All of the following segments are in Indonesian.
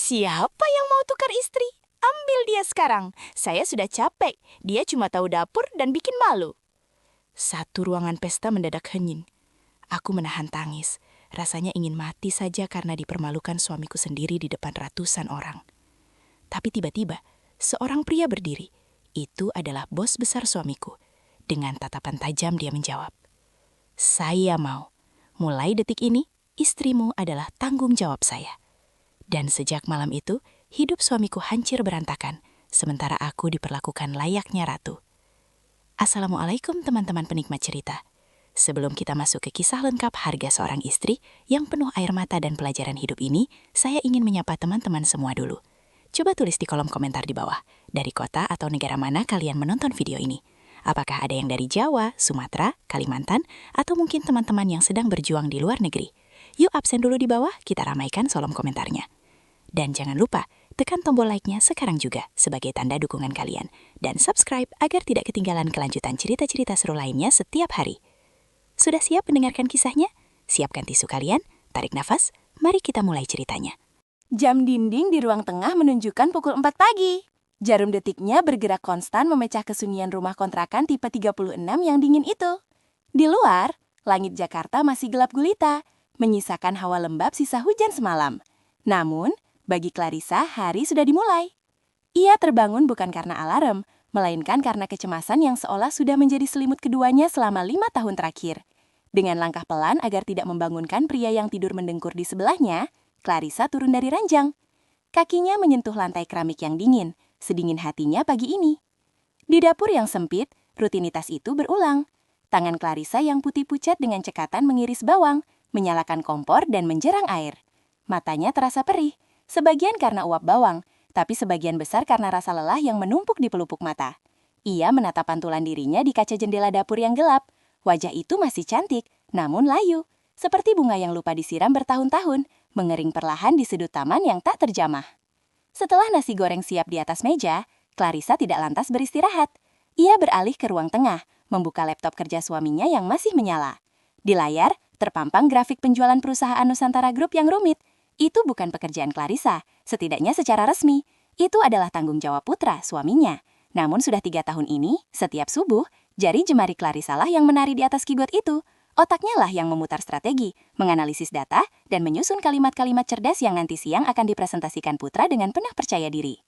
Siapa yang mau tukar istri? Ambil dia sekarang. Saya sudah capek. Dia cuma tahu dapur dan bikin malu. Satu ruangan pesta mendadak hening. Aku menahan tangis. Rasanya ingin mati saja karena dipermalukan suamiku sendiri di depan ratusan orang. Tapi tiba-tiba, seorang pria berdiri. Itu adalah bos besar suamiku. Dengan tatapan tajam dia menjawab, "Saya mau. Mulai detik ini, istrimu adalah tanggung jawab saya." Dan sejak malam itu, hidup suamiku hancur berantakan, sementara aku diperlakukan layaknya ratu. Assalamualaikum teman-teman penikmat cerita. Sebelum kita masuk ke kisah lengkap harga seorang istri yang penuh air mata dan pelajaran hidup ini, saya ingin menyapa teman-teman semua dulu. Coba tulis di kolom komentar di bawah, dari kota atau negara mana kalian menonton video ini. Apakah ada yang dari Jawa, Sumatera, Kalimantan, atau mungkin teman-teman yang sedang berjuang di luar negeri? Yuk absen dulu di bawah, kita ramaikan kolom komentarnya. Dan jangan lupa, tekan tombol like-nya sekarang juga sebagai tanda dukungan kalian. Dan subscribe agar tidak ketinggalan kelanjutan cerita-cerita seru lainnya setiap hari. Sudah siap mendengarkan kisahnya? Siapkan tisu kalian, tarik nafas, mari kita mulai ceritanya. Jam dinding di ruang tengah menunjukkan pukul 4 pagi. Jarum detiknya bergerak konstan memecah kesunyian rumah kontrakan tipe 36 yang dingin itu. Di luar, langit Jakarta masih gelap gulita, menyisakan hawa lembab sisa hujan semalam. Namun, bagi Clarissa, hari sudah dimulai. Ia terbangun bukan karena alarm, melainkan karena kecemasan yang seolah sudah menjadi selimut keduanya selama 5 tahun terakhir. Dengan langkah pelan agar tidak membangunkan pria yang tidur mendengkur di sebelahnya, Clarissa turun dari ranjang. Kakinya menyentuh lantai keramik yang dingin, sedingin hatinya pagi ini. Di dapur yang sempit, rutinitas itu berulang. Tangan Clarissa yang putih pucat dengan cekatan mengiris bawang, menyalakan kompor dan menjerang air. Matanya terasa perih, sebagian karena uap bawang, tapi sebagian besar karena rasa lelah yang menumpuk di pelupuk mata. Ia menatap pantulan dirinya di kaca jendela dapur yang gelap. Wajah itu masih cantik, namun layu. Seperti bunga yang lupa disiram bertahun-tahun, mengering perlahan di sudut taman yang tak terjamah. Setelah nasi goreng siap di atas meja, Clarissa tidak lantas beristirahat. Ia beralih ke ruang tengah, membuka laptop kerja suaminya yang masih menyala. Di layar, terpampang grafik penjualan perusahaan Nusantara Group yang rumit. Itu bukan pekerjaan Clarissa, setidaknya secara resmi. Itu adalah tanggung jawab Putra, suaminya. Namun sudah 3 tahun ini, setiap subuh, jari jemari Clarissa lah yang menari di atas keyboard itu. Otaknya lah yang memutar strategi, menganalisis data, dan menyusun kalimat-kalimat cerdas yang nanti siang akan dipresentasikan Putra dengan penuh percaya diri.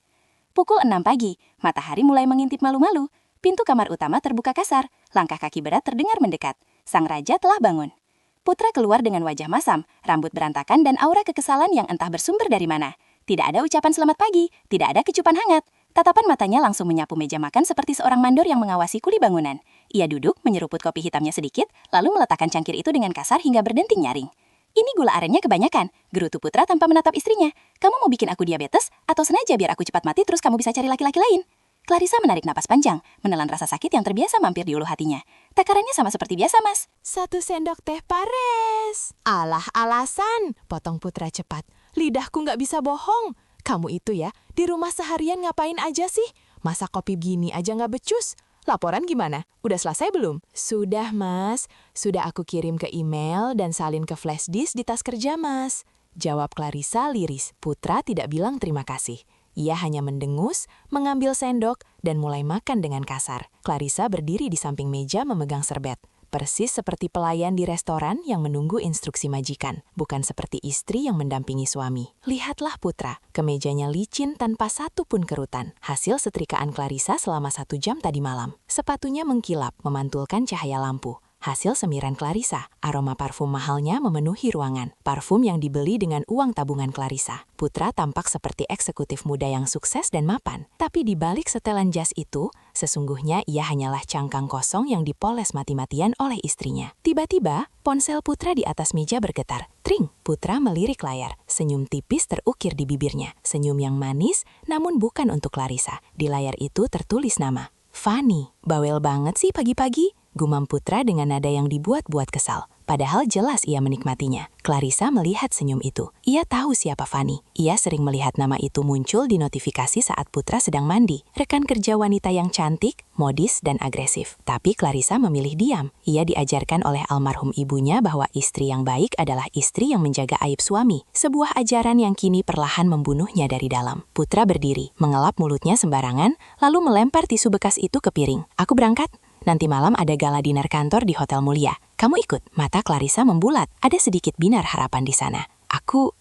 Pukul 6 pagi, matahari mulai mengintip malu-malu. Pintu kamar utama terbuka kasar, langkah kaki berat terdengar mendekat. Sang raja telah bangun. Putra keluar dengan wajah masam, rambut berantakan dan aura kekesalan yang entah bersumber dari mana. Tidak ada ucapan selamat pagi, tidak ada kecupan hangat. Tatapan matanya langsung menyapu meja makan seperti seorang mandor yang mengawasi kuli bangunan. Ia duduk, menyeruput kopi hitamnya sedikit, lalu meletakkan cangkir itu dengan kasar hingga berdenting nyaring. "Ini gula arennya kebanyakan," gerutu Putra tanpa menatap istrinya. "Kamu mau bikin aku diabetes? Atau sengaja biar aku cepat mati terus kamu bisa cari laki-laki lain?" Clarissa menarik napas panjang, menelan rasa sakit yang terbiasa mampir di ulu hatinya. "Takarannya sama seperti biasa, Mas." "1 sendok teh pares." "Alah alasan," potong Putra cepat. "Lidahku nggak bisa bohong. Kamu itu ya, di rumah seharian ngapain aja sih? Masak kopi gini aja nggak becus. Laporan gimana? Udah selesai belum?" "Sudah, Mas. Sudah aku kirim ke email dan salin ke flash disk di tas kerja, Mas," jawab Clarissa liris. Putra tidak bilang terima kasih. Ia hanya mendengus, mengambil sendok, dan mulai makan dengan kasar. Clarissa berdiri di samping meja memegang serbet. Persis seperti pelayan di restoran yang menunggu instruksi majikan, bukan seperti istri yang mendampingi suami. Lihatlah Putra, kemejanya licin tanpa satu pun kerutan. Hasil setrikaan Clarissa selama 1 jam tadi malam. Sepatunya mengkilap, memantulkan cahaya lampu. Hasil semiran Clarissa, aroma parfum mahalnya memenuhi ruangan. Parfum yang dibeli dengan uang tabungan Clarissa. Putra tampak seperti eksekutif muda yang sukses dan mapan. Tapi di balik setelan jas itu, sesungguhnya ia hanyalah cangkang kosong yang dipoles mati-matian oleh istrinya. Tiba-tiba, ponsel Putra di atas meja bergetar. Tring! Putra melirik layar. Senyum tipis terukir di bibirnya. Senyum yang manis, namun bukan untuk Clarissa. Di layar itu tertulis nama. "Fanny." "Bawel banget sih pagi-pagi." gumam Putra dengan nada yang dibuat-buat kesal. Padahal jelas ia menikmatinya. Clarissa melihat senyum itu. Ia tahu siapa Fanny. Ia sering melihat nama itu muncul di notifikasi saat Putra sedang mandi. Rekan kerja wanita yang cantik, modis, dan agresif. Tapi Clarissa memilih diam. Ia diajarkan oleh almarhum ibunya bahwa istri yang baik adalah istri yang menjaga aib suami. Sebuah ajaran yang kini perlahan membunuhnya dari dalam. Putra berdiri, mengelap mulutnya sembarangan, lalu melempar tisu bekas itu ke piring. Aku berangkat. Nanti malam ada gala dinner kantor di Hotel Mulia. Kamu ikut? Mata Clarissa membulat. Ada sedikit binar harapan di sana. Aku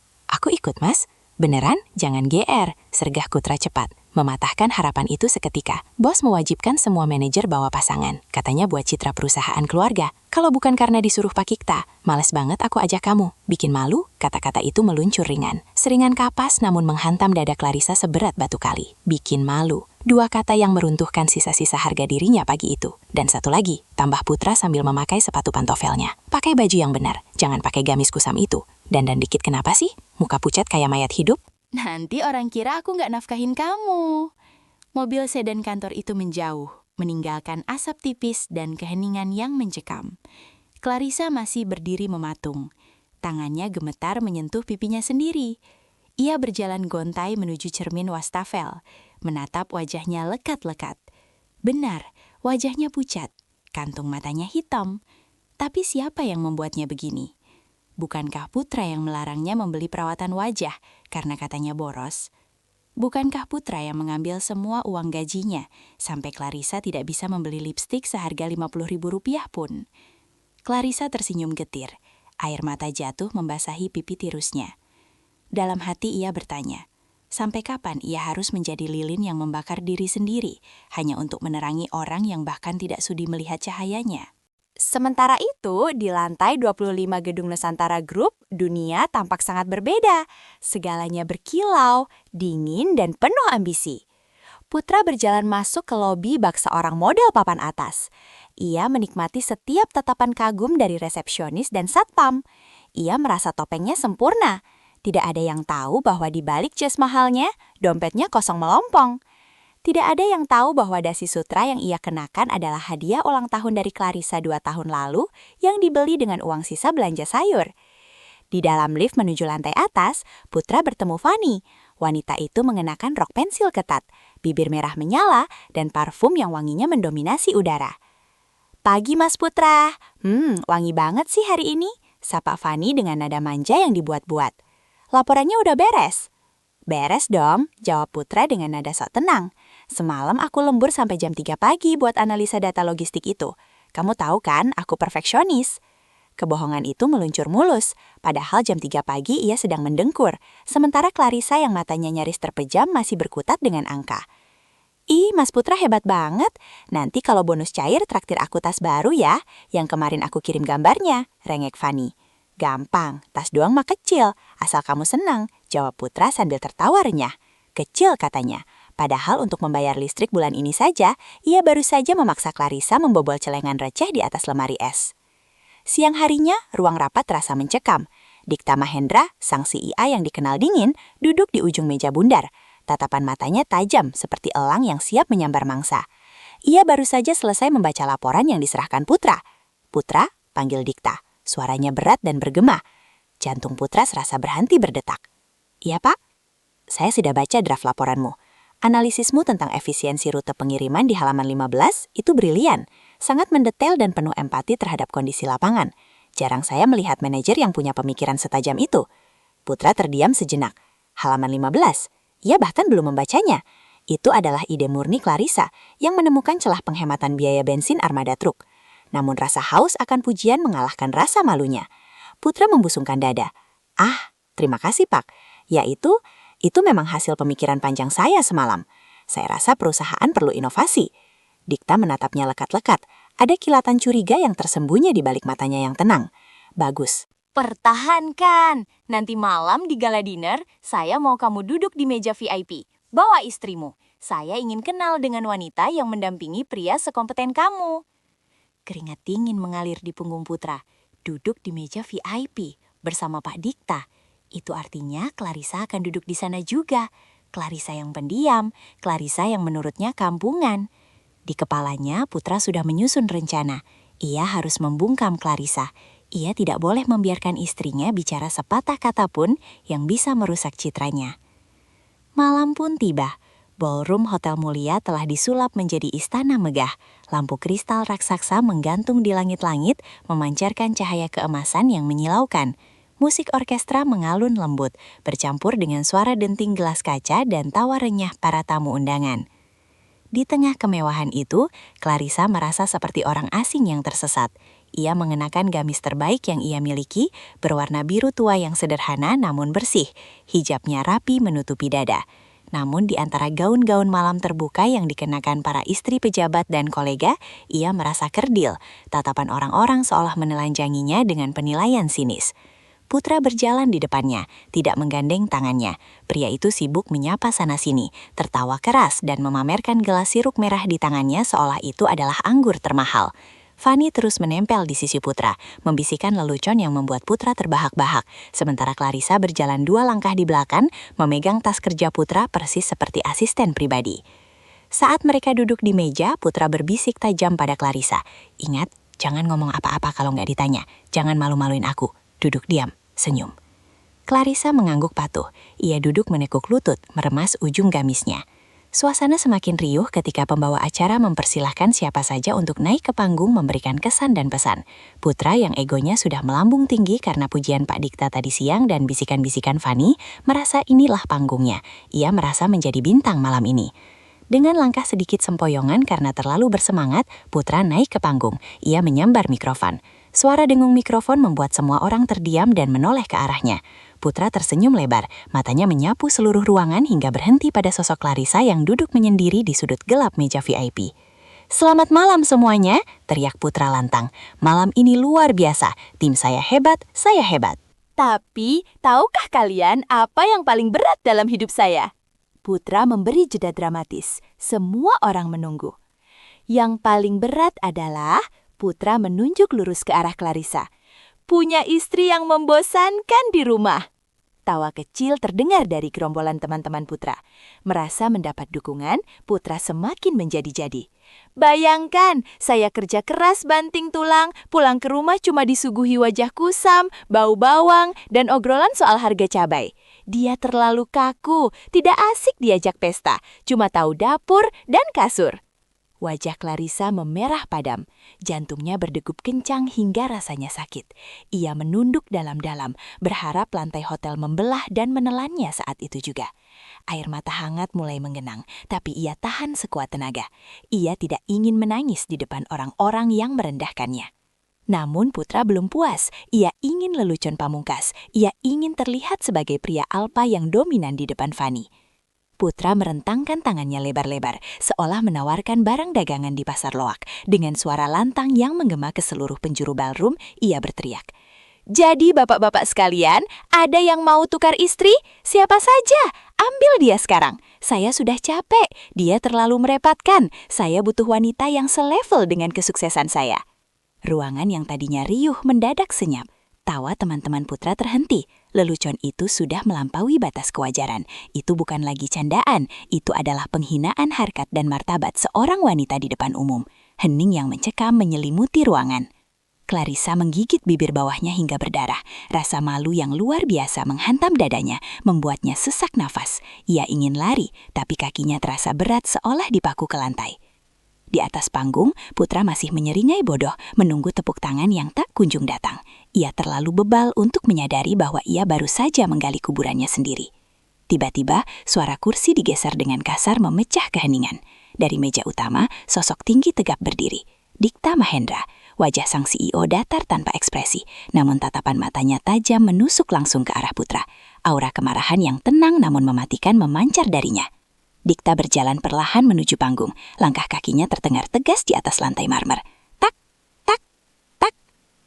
ikut, Mas. Beneran? Jangan GR, sergah Putra cepat. Mematahkan harapan itu seketika. Bos mewajibkan semua manajer bawa pasangan. Katanya buat citra perusahaan keluarga. Kalau bukan karena disuruh Pak Kikta, males banget aku ajak kamu. Bikin malu? Kata-kata itu meluncur ringan. Seringan kapas namun menghantam dada Clarissa seberat batu kali. Bikin malu. Dua kata yang meruntuhkan sisa-sisa harga dirinya pagi itu. Dan satu lagi, tambah Putra sambil memakai sepatu pantofelnya. Pakai baju yang benar, jangan pakai gamis kusam itu. Dandan dikit kenapa sih? Muka pucat kayak mayat hidup? Nanti orang kira aku nggak nafkahin kamu. Mobil sedan kantor itu menjauh, meninggalkan asap tipis dan keheningan yang mencekam. Clarissa masih berdiri mematung. Tangannya gemetar menyentuh pipinya sendiri. Ia berjalan gontai menuju cermin wastafel, menatap wajahnya lekat-lekat. Benar, wajahnya pucat, kantung matanya hitam. Tapi siapa yang membuatnya begini? Bukankah Putra yang melarangnya membeli perawatan wajah karena katanya boros? Bukankah Putra yang mengambil semua uang gajinya sampai Clarissa tidak bisa membeli lipstik seharga Rp50.000 pun? Clarissa tersenyum getir. Air mata jatuh membasahi pipi tirusnya. Dalam hati ia bertanya, sampai kapan ia harus menjadi lilin yang membakar diri sendiri hanya untuk menerangi orang yang bahkan tidak sudi melihat cahayanya? Sementara itu, di lantai 25 gedung Nusantara Group, dunia tampak sangat berbeda. Segalanya berkilau, dingin, dan penuh ambisi. Putra berjalan masuk ke lobi bak seorang model papan atas. Ia menikmati setiap tatapan kagum dari resepsionis dan satpam. Ia merasa topengnya sempurna. Tidak ada yang tahu bahwa di balik jas mahalnya, dompetnya kosong melompong. Tidak ada yang tahu bahwa dasi sutra yang ia kenakan adalah hadiah ulang tahun dari Clarissa 2 tahun lalu yang dibeli dengan uang sisa belanja sayur. Di dalam lift menuju lantai atas, Putra bertemu Fanny. Wanita itu mengenakan rok pensil ketat, bibir merah menyala, dan parfum yang wanginya mendominasi udara. Pagi Mas Putra, wangi banget sih hari ini, sapa Fanny dengan nada manja yang dibuat-buat. Laporannya udah beres? Beres dong, jawab Putra dengan nada sok tenang. Semalam aku lembur sampai jam 3 pagi buat analisa data logistik itu. Kamu tahu kan, aku perfeksionis. Kebohongan itu meluncur mulus, padahal jam 3 pagi ia sedang mendengkur, sementara Clarissa yang matanya nyaris terpejam masih berkutat dengan angka. Ih, Mas Putra hebat banget. Nanti kalau bonus cair traktir aku tas baru ya, yang kemarin aku kirim gambarnya, rengek Fanny. Gampang, tas doang mah kecil, asal kamu senang, jawab Putra sambil tertawa renyah. Kecil katanya, padahal untuk membayar listrik bulan ini saja, ia baru saja memaksa Clarissa membobol celengan receh di atas lemari es. Siang harinya, ruang rapat terasa mencekam. Dikta Mahendra, sang CIA yang dikenal dingin, duduk di ujung meja bundar. Tatapan matanya tajam seperti elang yang siap menyambar mangsa. Ia baru saja selesai membaca laporan yang diserahkan Putra. Putra, panggil Dikta. Suaranya berat dan bergema. Jantung Putra serasa berhenti berdetak. Iya, Pak? Saya sudah baca draft laporanmu. Analisismu tentang efisiensi rute pengiriman di halaman 15 itu brilian. Sangat mendetail dan penuh empati terhadap kondisi lapangan. Jarang saya melihat manajer yang punya pemikiran setajam itu. Putra terdiam sejenak. Halaman 15? Ia bahkan belum membacanya. Itu adalah ide murni Clarissa yang menemukan celah penghematan biaya bensin armada truk. Namun rasa haus akan pujian mengalahkan rasa malunya. Putra membusungkan dada. Ah, terima kasih Pak. Itu memang hasil pemikiran panjang saya semalam. Saya rasa perusahaan perlu inovasi. Dikta menatapnya lekat-lekat. Ada kilatan curiga yang tersembunyi di balik matanya yang tenang. Bagus. Pertahankan. Nanti malam di gala dinner, saya mau kamu duduk di meja VIP. Bawa istrimu. Saya ingin kenal dengan wanita yang mendampingi pria sekompeten kamu. Keringat dingin mengalir di punggung Putra. Duduk di meja VIP bersama Pak Dikta. Itu artinya Clarissa akan duduk di sana juga. Clarissa yang pendiam, Clarissa yang menurutnya kampungan. Di kepalanya Putra sudah menyusun rencana. Ia harus membungkam Clarissa. Ia tidak boleh membiarkan istrinya bicara sepatah kata pun yang bisa merusak citranya. Malam pun tiba. Ballroom Hotel Mulia telah disulap menjadi istana megah. Lampu kristal raksasa menggantung di langit-langit, memancarkan cahaya keemasan yang menyilaukan. Musik orkestra mengalun lembut, bercampur dengan suara denting gelas kaca dan tawa renyah para tamu undangan. Di tengah kemewahan itu, Clarissa merasa seperti orang asing yang tersesat. Ia mengenakan gamis terbaik yang ia miliki, berwarna biru tua yang sederhana namun bersih. Hijabnya rapi menutupi dada. Namun di antara gaun-gaun malam terbuka yang dikenakan para istri pejabat dan kolega, ia merasa kerdil. Tatapan orang-orang seolah menelanjanginya dengan penilaian sinis. Putra berjalan di depannya, tidak menggandeng tangannya. Pria itu sibuk menyapa sana-sini, tertawa keras dan memamerkan gelas sirup merah di tangannya seolah itu adalah anggur termahal. Fanny terus menempel di sisi Putra, membisikkan lelucon yang membuat Putra terbahak-bahak, sementara Clarissa berjalan 2 langkah di belakang, memegang tas kerja Putra persis seperti asisten pribadi. Saat mereka duduk di meja, Putra berbisik tajam pada Clarissa. Ingat, jangan ngomong apa-apa kalau nggak ditanya. Jangan malu-maluin aku. Duduk diam, senyum. Clarissa mengangguk patuh. Ia duduk menekuk lutut, meremas ujung gamisnya. Suasana semakin riuh ketika pembawa acara mempersilahkan siapa saja untuk naik ke panggung memberikan kesan dan pesan. Putra yang egonya sudah melambung tinggi karena pujian Pak Dikta tadi siang dan bisikan-bisikan Fanny, merasa inilah panggungnya. Ia merasa menjadi bintang malam ini. Dengan langkah sedikit sempoyongan karena terlalu bersemangat, Putra naik ke panggung. Ia menyambar mikrofon. Suara dengung mikrofon membuat semua orang terdiam dan menoleh ke arahnya. Putra tersenyum lebar, matanya menyapu seluruh ruangan hingga berhenti pada sosok Clarissa yang duduk menyendiri di sudut gelap meja VIP. "Selamat malam semuanya," teriak Putra lantang. "Malam ini luar biasa, tim saya hebat, saya hebat." Tapi, tahukah kalian apa yang paling berat dalam hidup saya? Putra memberi jeda dramatis. Semua orang menunggu. Yang paling berat adalah Putra menunjuk lurus ke arah Clarissa. Punya istri yang membosankan di rumah. Tawa kecil terdengar dari gerombolan teman-teman Putra. Merasa mendapat dukungan, Putra semakin menjadi-jadi. Bayangkan, saya kerja keras banting tulang, pulang ke rumah cuma disuguhi wajah kusam, bau bawang, dan obrolan soal harga cabai. Dia terlalu kaku, tidak asik diajak pesta, cuma tahu dapur dan kasur. Wajah Clarissa memerah padam, jantungnya berdegup kencang hingga rasanya sakit. Ia menunduk dalam-dalam, berharap lantai hotel membelah dan menelannya saat itu juga. Air mata hangat mulai menggenang, tapi ia tahan sekuat tenaga. Ia tidak ingin menangis di depan orang-orang yang merendahkannya. Namun Putra belum puas, ia ingin lelucon pamungkas, ia ingin terlihat sebagai pria alpa yang dominan di depan Fanny. Putra merentangkan tangannya lebar-lebar, seolah menawarkan barang dagangan di pasar loak. Dengan suara lantang yang menggema ke seluruh penjuru ballroom, ia berteriak. "Jadi bapak-bapak sekalian, ada yang mau tukar istri? Siapa saja? Ambil dia sekarang. Saya sudah capek, dia terlalu merepotkan. Saya butuh wanita yang selevel dengan kesuksesan saya." Ruangan yang tadinya riuh mendadak senyap. Tawa teman-teman Putra terhenti. Lelucon itu sudah melampaui batas kewajaran. Itu bukan lagi candaan, itu adalah penghinaan harkat dan martabat seorang wanita di depan umum. Hening yang mencekam menyelimuti ruangan. Clarissa menggigit bibir bawahnya hingga berdarah. Rasa malu yang luar biasa menghantam dadanya, membuatnya sesak nafas. Ia ingin lari, tapi kakinya terasa berat seolah dipaku ke lantai. Di atas panggung, Putra masih menyeringai bodoh, menunggu tepuk tangan yang tak kunjung datang. Ia terlalu bebal untuk menyadari bahwa ia baru saja menggali kuburannya sendiri. Tiba-tiba, suara kursi digeser dengan kasar memecah keheningan. Dari meja utama, sosok tinggi tegap berdiri. Dikta Mahendra. Wajah sang CEO datar tanpa ekspresi, namun tatapan matanya tajam menusuk langsung ke arah Putra. Aura kemarahan yang tenang namun mematikan memancar darinya. Dikta berjalan perlahan menuju panggung. Langkah kakinya terdengar tegas di atas lantai marmer. Tak, tak, tak.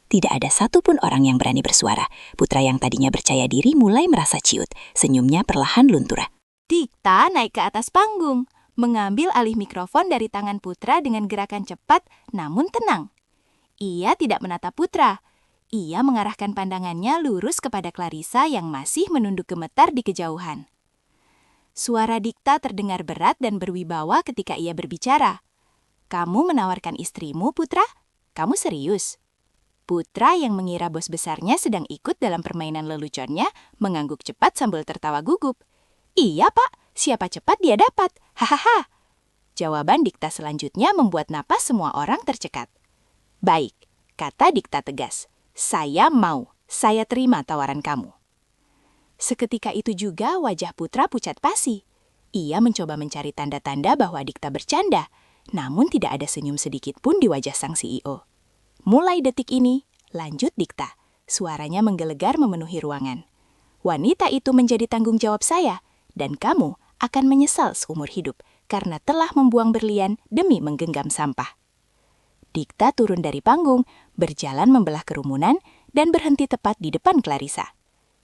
Tidak ada satupun orang yang berani bersuara. Putra yang tadinya percaya diri mulai merasa ciut. Senyumnya perlahan luntur. Dikta naik ke atas panggung, mengambil alih mikrofon dari tangan Putra dengan gerakan cepat namun tenang. Ia tidak menatap Putra. Ia mengarahkan pandangannya lurus kepada Clarissa yang masih menunduk gemetar di kejauhan. Suara Dikta terdengar berat dan berwibawa ketika ia berbicara. "Kamu menawarkan istrimu, Putra?" Kamu serius? Putra yang mengira bos besarnya sedang ikut dalam permainan leluconnya mengangguk cepat sambil tertawa gugup. Iya, Pak. Siapa cepat dia dapat. Hahaha. Jawaban Dikta selanjutnya membuat napas semua orang tercekat. Baik, kata Dikta tegas. Saya mau. Saya terima tawaran kamu. Seketika itu juga wajah Putra pucat pasi. Ia mencoba mencari tanda-tanda bahwa Dikta bercanda, namun tidak ada senyum sedikit pun di wajah sang CEO. Mulai detik ini, lanjut Dikta. Suaranya menggelegar memenuhi ruangan. Wanita itu menjadi tanggung jawab saya, dan kamu akan menyesal seumur hidup karena telah membuang berlian demi menggenggam sampah. Dikta turun dari panggung, berjalan membelah kerumunan, dan berhenti tepat di depan Clarissa.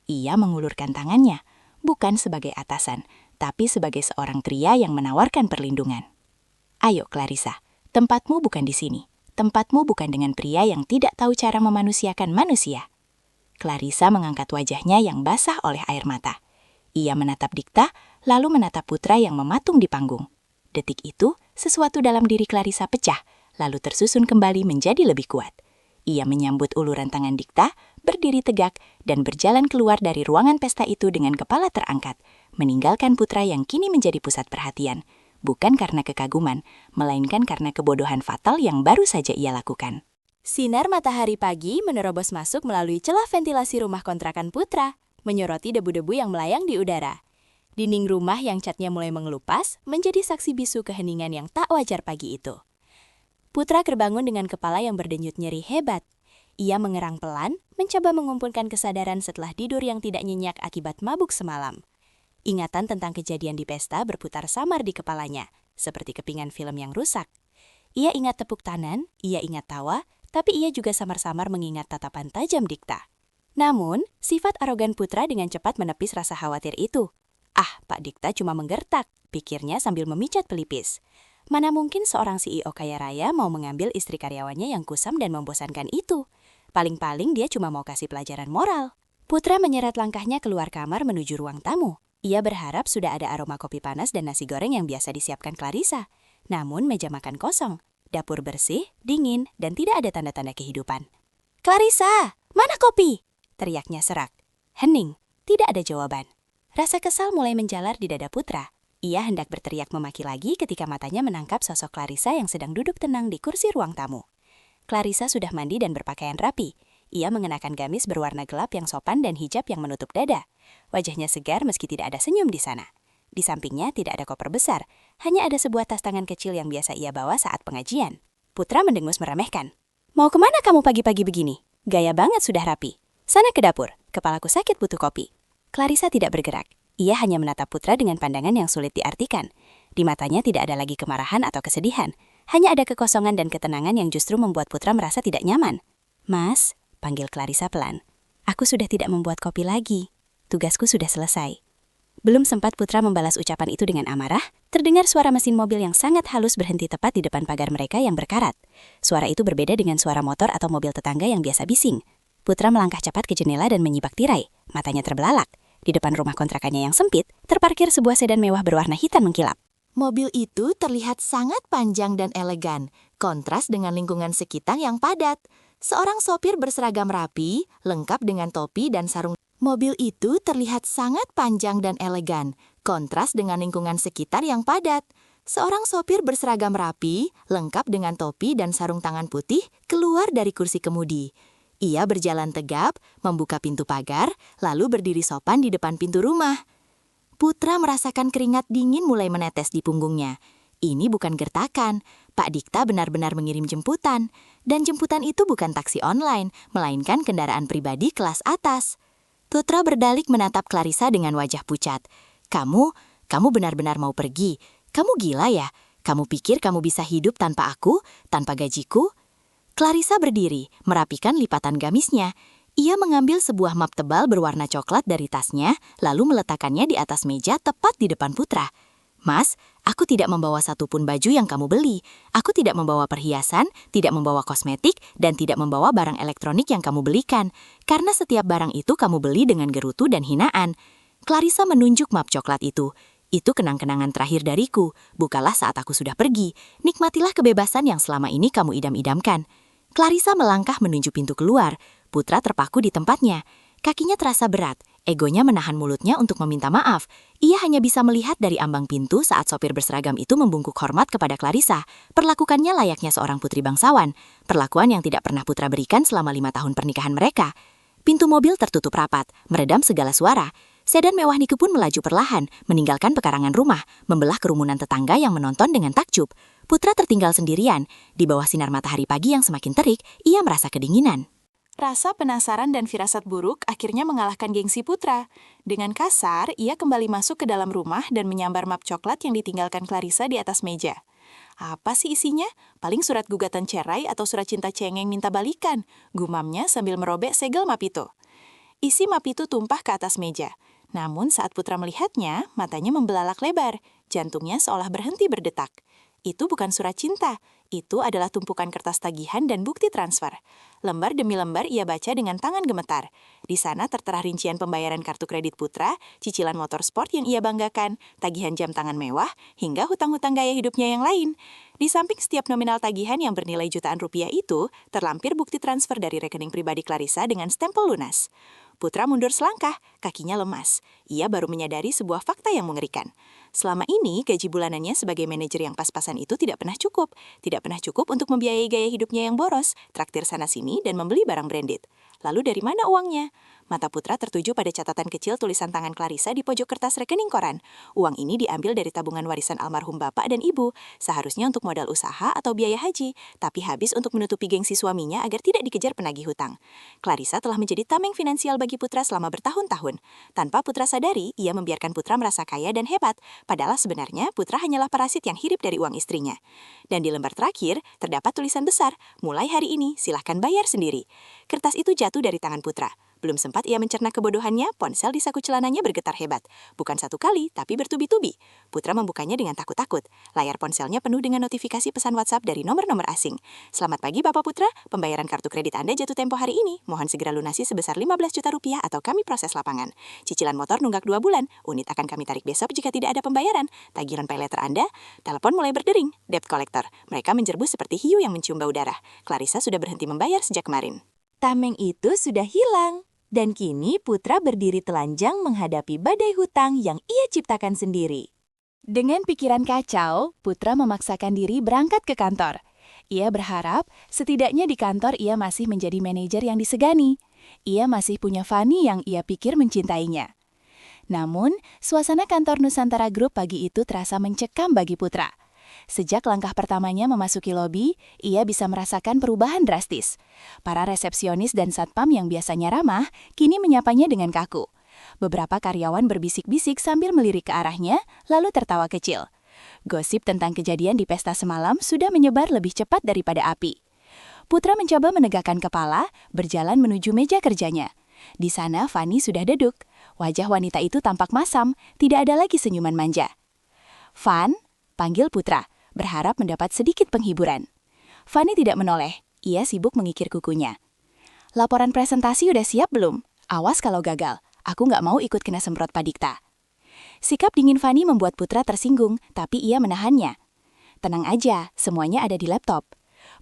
Ia mengulurkan tangannya, bukan sebagai atasan, tapi sebagai seorang pria yang menawarkan perlindungan. Ayo Clarissa, tempatmu bukan di sini. Tempatmu bukan dengan pria yang tidak tahu cara memanusiakan manusia. Clarissa mengangkat wajahnya yang basah oleh air mata. Ia menatap Dikta, lalu menatap Putra yang mematung di panggung. Detik itu, sesuatu dalam diri Clarissa pecah, lalu tersusun kembali menjadi lebih kuat. Ia menyambut uluran tangan Dikta, berdiri tegak, dan berjalan keluar dari ruangan pesta itu dengan kepala terangkat, meninggalkan Putra yang kini menjadi pusat perhatian. Bukan karena kekaguman, melainkan karena kebodohan fatal yang baru saja ia lakukan. Sinar matahari pagi menerobos masuk melalui celah ventilasi rumah kontrakan Putra, menyoroti debu-debu yang melayang di udara. Dinding rumah yang catnya mulai mengelupas menjadi saksi bisu keheningan yang tak wajar pagi itu. Putra terbangun dengan kepala yang berdenyut nyeri hebat. Ia mengerang pelan, mencoba mengumpulkan kesadaran setelah tidur yang tidak nyenyak akibat mabuk semalam. Ingatan tentang kejadian di pesta berputar samar di kepalanya, seperti kepingan film yang rusak. Ia ingat tepuk tangan, ia ingat tawa, tapi ia juga samar-samar mengingat tatapan tajam Dikta. Namun, sifat arogan Putra dengan cepat menepis rasa khawatir itu. Ah, Pak Dikta cuma menggertak, pikirnya sambil memijat pelipis. Mana mungkin seorang CEO kaya raya mau mengambil istri karyawannya yang kusam dan membosankan itu? Paling-paling dia cuma mau kasih pelajaran moral. Putra menyeret langkahnya keluar kamar menuju ruang tamu. Ia berharap sudah ada aroma kopi panas dan nasi goreng yang biasa disiapkan Clarissa. Namun meja makan kosong, dapur bersih, dingin, dan tidak ada tanda-tanda kehidupan. "Clarissa, mana kopi?" teriaknya serak. Hening, tidak ada jawaban. Rasa kesal mulai menjalar di dada Putra. Ia hendak berteriak memaki lagi ketika matanya menangkap sosok Clarissa yang sedang duduk tenang di kursi ruang tamu. Clarissa sudah mandi dan berpakaian rapi. Ia mengenakan gamis berwarna gelap yang sopan dan hijab yang menutup dada. Wajahnya segar meski tidak ada senyum di sana. Di sampingnya tidak ada koper besar, hanya ada sebuah tas tangan kecil yang biasa ia bawa saat pengajian. Putra mendengus meremehkan. "Mau kemana kamu pagi-pagi begini? Gaya banget sudah rapi. Sana ke dapur, kepalaku sakit butuh kopi." Clarissa tidak bergerak. Ia hanya menatap Putra dengan pandangan yang sulit diartikan. Di matanya tidak ada lagi kemarahan atau kesedihan. Hanya ada kekosongan dan ketenangan yang justru membuat Putra merasa tidak nyaman. "Mas," panggil Clarissa pelan. "Aku sudah tidak membuat kopi lagi. Tugasku sudah selesai." Belum sempat Putra membalas ucapan itu dengan amarah, terdengar suara mesin mobil yang sangat halus berhenti tepat di depan pagar mereka yang berkarat. Suara itu berbeda dengan suara motor atau mobil tetangga yang biasa bising. Putra melangkah cepat ke jendela dan menyibak tirai, matanya terbelalak. Di depan rumah kontrakannya yang sempit, terparkir sebuah sedan mewah berwarna hitam mengkilap. Mobil itu terlihat sangat panjang dan elegan, kontras dengan lingkungan sekitar yang padat. Seorang sopir berseragam rapi, lengkap dengan topi dan sarung. Mobil itu terlihat sangat panjang dan elegan, kontras dengan lingkungan sekitar yang padat. Seorang sopir berseragam rapi, lengkap dengan topi dan sarung tangan putih, keluar dari kursi kemudi. Ia berjalan tegap, membuka pintu pagar, lalu berdiri sopan di depan pintu rumah. Putra merasakan keringat dingin mulai menetes di punggungnya. Ini bukan gertakan. Pak Dikta benar-benar mengirim jemputan. Dan jemputan itu bukan taksi online, melainkan kendaraan pribadi kelas atas. Putra berdalik menatap Clarissa dengan wajah pucat. Kamu benar-benar mau pergi? Kamu gila ya? Kamu pikir kamu bisa hidup tanpa aku, tanpa gajiku?" Clarissa berdiri, merapikan lipatan gamisnya. Ia mengambil sebuah map tebal berwarna coklat dari tasnya, lalu meletakkannya di atas meja tepat di depan Putra. "Mas, aku tidak membawa satupun baju yang kamu beli. Aku tidak membawa perhiasan, tidak membawa kosmetik, dan tidak membawa barang elektronik yang kamu belikan. Karena setiap barang itu kamu beli dengan gerutu dan hinaan." Clarissa menunjuk map coklat itu. "Itu kenang-kenangan terakhir dariku. Bukalah saat aku sudah pergi. Nikmatilah kebebasan yang selama ini kamu idam-idamkan." Clarissa melangkah menuju pintu keluar. Putra terpaku di tempatnya. Kakinya terasa berat. Egonya menahan mulutnya untuk meminta maaf. Ia hanya bisa melihat dari ambang pintu saat sopir berseragam itu membungkuk hormat kepada Clarissa. Perlakukannya layaknya seorang putri bangsawan. Perlakuan yang tidak pernah Putra berikan selama 5 tahun pernikahan mereka. Pintu mobil tertutup rapat, meredam segala suara. Sedan mewah Nike pun melaju perlahan, meninggalkan pekarangan rumah, membelah kerumunan tetangga yang menonton dengan takjub. Putra tertinggal sendirian. Di bawah sinar matahari pagi yang semakin terik, ia merasa kedinginan. Rasa penasaran dan firasat buruk akhirnya mengalahkan gengsi Putra. Dengan kasar, ia kembali masuk ke dalam rumah dan menyambar map coklat yang ditinggalkan Clarissa di atas meja. Apa sih isinya? Paling surat gugatan cerai atau surat cinta cengeng minta balikan, gumamnya sambil merobek segel map itu. Isi map itu tumpah ke atas meja. Namun saat Putra melihatnya, matanya membelalak lebar, jantungnya seolah berhenti berdetak. Itu bukan surat cinta, itu adalah tumpukan kertas tagihan dan bukti transfer. Lembar demi lembar ia baca dengan tangan gemetar. Di sana tertera rincian pembayaran kartu kredit Putra, cicilan motor sport yang ia banggakan, tagihan jam tangan mewah, hingga hutang-hutang gaya hidupnya yang lain. Di samping setiap nominal tagihan yang bernilai jutaan rupiah itu, terlampir bukti transfer dari rekening pribadi Clarissa dengan stempel lunas. Putra mundur selangkah, kakinya lemas. Ia baru menyadari sebuah fakta yang mengerikan. Selama ini, gaji bulanannya sebagai manajer yang pas-pasan itu tidak pernah cukup. Tidak pernah cukup untuk membiayai gaya hidupnya yang boros, traktir sana-sini, dan membeli barang branded. Lalu dari mana uangnya? Mata Putra tertuju pada catatan kecil tulisan tangan Clarissa di pojok kertas rekening koran. Uang ini diambil dari tabungan warisan almarhum bapak dan ibu, seharusnya untuk modal usaha atau biaya haji, tapi habis untuk menutupi gengsi suaminya agar tidak dikejar penagih hutang. Clarissa telah menjadi tameng finansial bagi Putra selama bertahun-tahun. Tanpa Putra sadari, ia membiarkan Putra merasa kaya dan hebat, padahal sebenarnya Putra hanyalah parasit yang hidup dari uang istrinya. Dan di lembar terakhir, terdapat tulisan besar, mulai hari ini, silahkan bayar sendiri. Kertas itu jatuh dari tangan Putra. Belum sempat ia mencerna kebodohannya, ponsel di saku celananya bergetar hebat. Bukan satu kali, tapi bertubi-tubi. Putra membukanya dengan takut-takut. Layar ponselnya penuh dengan notifikasi pesan WhatsApp dari nomor-nomor asing. Selamat pagi Bapak Putra, pembayaran kartu kredit Anda jatuh tempo hari ini. Mohon segera lunasi sebesar 15 juta rupiah atau kami proses lapangan. Cicilan motor nunggak 2 bulan. Unit akan kami tarik besok jika tidak ada pembayaran. Tagihan pay letter Anda. Telepon mulai berdering. Debt collector. Mereka menjerbu seperti hiu yang mencium bau darah. Clarissa sudah berhenti membayar sejak kemarin. Tameng itu sudah hilang. Dan kini Putra berdiri telanjang menghadapi badai hutang yang ia ciptakan sendiri. Dengan pikiran kacau, Putra memaksakan diri berangkat ke kantor. Ia berharap setidaknya di kantor ia masih menjadi manajer yang disegani. Ia masih punya Fanny yang ia pikir mencintainya. Namun, suasana kantor Nusantara Group pagi itu terasa mencekam bagi Putra. Sejak langkah pertamanya memasuki lobi, ia bisa merasakan perubahan drastis. Para resepsionis dan satpam yang biasanya ramah, kini menyapanya dengan kaku. Beberapa karyawan berbisik-bisik sambil melirik ke arahnya, lalu tertawa kecil. Gosip tentang kejadian di pesta semalam sudah menyebar lebih cepat daripada api. Putra mencoba menegakkan kepala, berjalan menuju meja kerjanya. Di sana Fanny sudah duduk. Wajah wanita itu tampak masam, tidak ada lagi senyuman manja. "Van," panggil Putra, berharap mendapat sedikit penghiburan. Fanny tidak menoleh, ia sibuk mengikir kukunya. "Laporan presentasi udah siap belum? Awas kalau gagal, aku nggak mau ikut kena semprot Pak Dikta." Sikap dingin Fanny membuat Putra tersinggung, tapi ia menahannya. "Tenang aja, semuanya ada di laptop."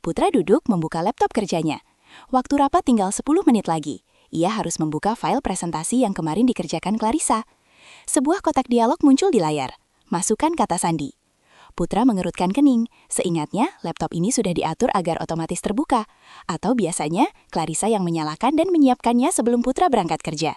Putra duduk membuka laptop kerjanya. Waktu rapat tinggal 10 menit lagi. Ia harus membuka file presentasi yang kemarin dikerjakan Clarissa. Sebuah kotak dialog muncul di layar. Masukkan kata sandi. Putra mengerutkan kening. Seingatnya, laptop ini sudah diatur agar otomatis terbuka. Atau biasanya, Clarissa yang menyalakan dan menyiapkannya sebelum Putra berangkat kerja.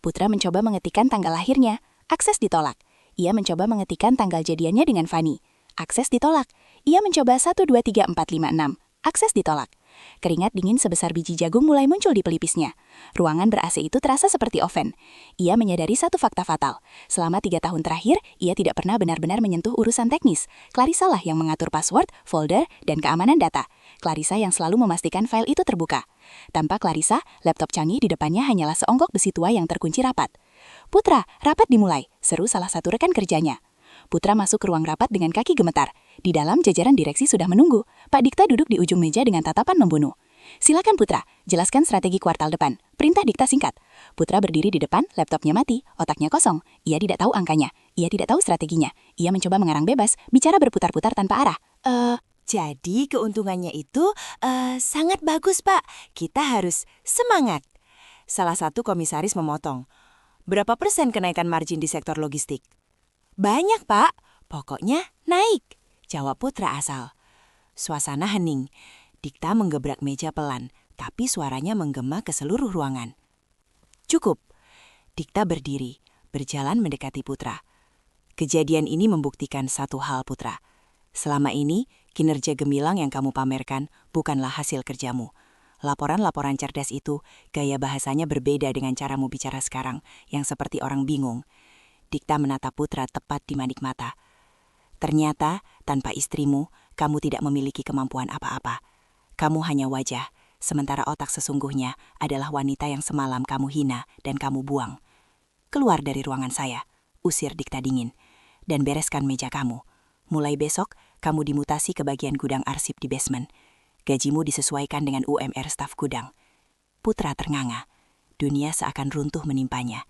Putra mencoba mengetikkan tanggal lahirnya. Akses ditolak. Ia mencoba mengetikkan tanggal jadiannya dengan Fanny. Akses ditolak. Ia mencoba 1, 2, 3, 4, 5, 6. Akses ditolak. Keringat dingin sebesar biji jagung mulai muncul di pelipisnya. Ruangan ber-AC itu terasa seperti oven. Ia menyadari satu fakta fatal. Selama 3 tahun terakhir, ia tidak pernah benar-benar menyentuh urusan teknis. Clarissa lah yang mengatur password, folder, dan keamanan data. Clarissa yang selalu memastikan file itu terbuka. Tanpa Clarissa, laptop canggih di depannya hanyalah seonggok besi tua yang terkunci rapat. "Putra, rapat dimulai," seru salah satu rekan kerjanya. Putra masuk ke ruang rapat dengan kaki gemetar. Di dalam jajaran direksi sudah menunggu. Pak Dikta duduk di ujung meja dengan tatapan membunuh. "Silakan Putra, jelaskan strategi kuartal depan. Perintah Dikta singkat." Putra berdiri di depan, laptopnya mati, otaknya kosong. Ia tidak tahu angkanya, ia tidak tahu strateginya. Ia mencoba mengarang bebas, bicara berputar-putar tanpa arah. Jadi keuntungannya itu sangat bagus, Pak. Kita harus semangat. Salah satu komisaris memotong. Berapa persen kenaikan margin di sektor logistik? Banyak, Pak. Pokoknya naik, jawab putra asal. Suasana hening. Dikta menggebrak meja pelan, tapi suaranya menggema ke seluruh ruangan. Cukup. Dikta berdiri, berjalan mendekati putra. Kejadian ini membuktikan satu hal, putra. Selama ini, kinerja gemilang yang kamu pamerkan bukanlah hasil kerjamu. Laporan-laporan cerdas itu, gaya bahasanya berbeda dengan caramu bicara sekarang, yang seperti orang bingung. Dikta menatap putra tepat di manik mata. Ternyata, tanpa istrimu, kamu tidak memiliki kemampuan apa-apa. Kamu hanya wajah, sementara otak sesungguhnya adalah wanita yang semalam kamu hina dan kamu buang. Keluar dari ruangan saya, usir Dikta dingin, dan bereskan meja kamu. Mulai besok, kamu dimutasi ke bagian gudang arsip di basement. Gajimu disesuaikan dengan UMR staf gudang. Putra ternganga. Dunia seakan runtuh menimpanya.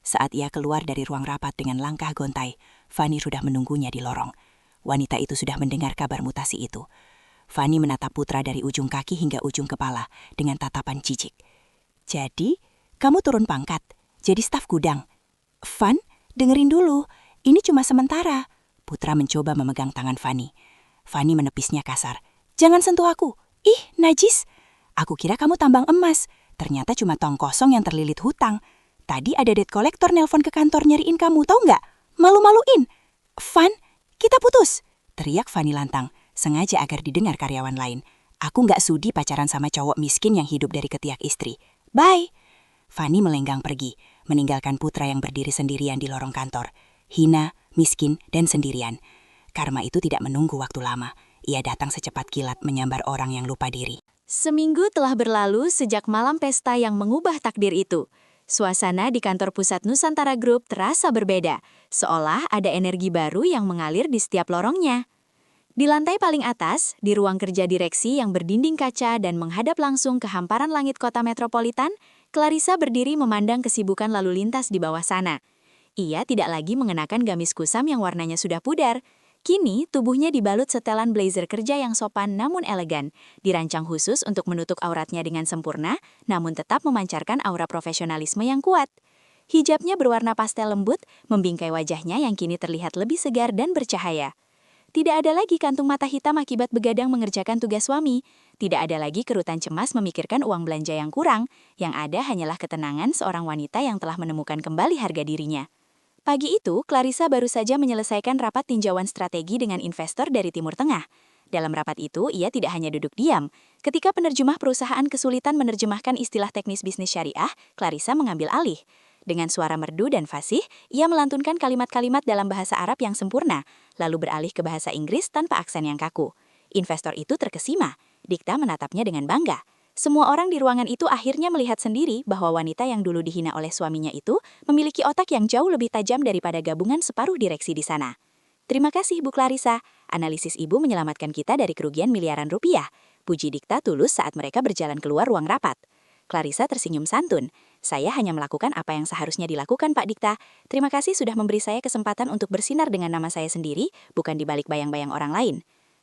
Saat ia keluar dari ruang rapat dengan langkah gontai, Fanny sudah menunggunya di lorong. Wanita itu sudah mendengar kabar mutasi itu. Fanny menatap putra dari ujung kaki hingga ujung kepala dengan tatapan jijik. Jadi, kamu turun pangkat, jadi staf gudang. Van, dengerin dulu, ini cuma sementara. Putra mencoba memegang tangan Fanny. Fanny menepisnya kasar. Jangan sentuh aku. Ih, najis. Aku kira kamu tambang emas. Ternyata cuma tong kosong yang terlilit hutang. Tadi ada debt collector nelpon ke kantor nyariin kamu, tahu nggak? Malu-maluin. Van, kita putus. Teriak Fanny lantang, sengaja agar didengar karyawan lain. Aku nggak sudi pacaran sama cowok miskin yang hidup dari ketiak istri. Bye. Fanny melenggang pergi, meninggalkan putra yang berdiri sendirian di lorong kantor. Hina, miskin, dan sendirian. Karma itu tidak menunggu waktu lama. Ia datang secepat kilat menyambar orang yang lupa diri. Seminggu telah berlalu sejak malam pesta yang mengubah takdir itu. Suasana di kantor pusat Nusantara Group terasa berbeda, seolah ada energi baru yang mengalir di setiap lorongnya. Di lantai paling atas, di ruang kerja direksi yang berdinding kaca dan menghadap langsung ke hamparan langit kota metropolitan, Clarissa berdiri memandang kesibukan lalu lintas di bawah sana. Ia tidak lagi mengenakan gamis kusam yang warnanya sudah pudar. Kini, tubuhnya dibalut setelan blazer kerja yang sopan namun elegan, dirancang khusus untuk menutup auratnya dengan sempurna, namun tetap memancarkan aura profesionalisme yang kuat. Hijabnya berwarna pastel lembut, membingkai wajahnya yang kini terlihat lebih segar dan bercahaya. Tidak ada lagi kantung mata hitam akibat begadang mengerjakan tugas suami. Tidak ada lagi kerutan cemas memikirkan uang belanja yang kurang. Yang ada hanyalah ketenangan seorang wanita yang telah menemukan kembali harga dirinya. Pagi itu, Clarissa baru saja menyelesaikan rapat tinjauan strategi dengan investor dari Timur Tengah. Dalam rapat itu, ia tidak hanya duduk diam. Ketika penerjemah perusahaan kesulitan menerjemahkan istilah teknis bisnis syariah, Clarissa mengambil alih. Dengan suara merdu dan fasih, ia melantunkan kalimat-kalimat dalam bahasa Arab yang sempurna, lalu beralih ke bahasa Inggris tanpa aksen yang kaku. Investor itu terkesima. Dikta menatapnya dengan bangga. Semua orang di ruangan itu akhirnya melihat sendiri bahwa wanita yang dulu dihina oleh suaminya itu memiliki otak yang jauh lebih tajam daripada gabungan separuh direksi di sana. Terima kasih, Bu Clarissa. Analisis Ibu menyelamatkan kita dari kerugian miliaran rupiah. Puji Dikta tulus saat mereka berjalan keluar ruang rapat. Clarissa tersenyum santun. Saya hanya melakukan apa yang seharusnya dilakukan, Pak Dikta. Terima kasih sudah memberi saya kesempatan untuk bersinar dengan nama saya sendiri, bukan di balik bayang-bayang orang lain.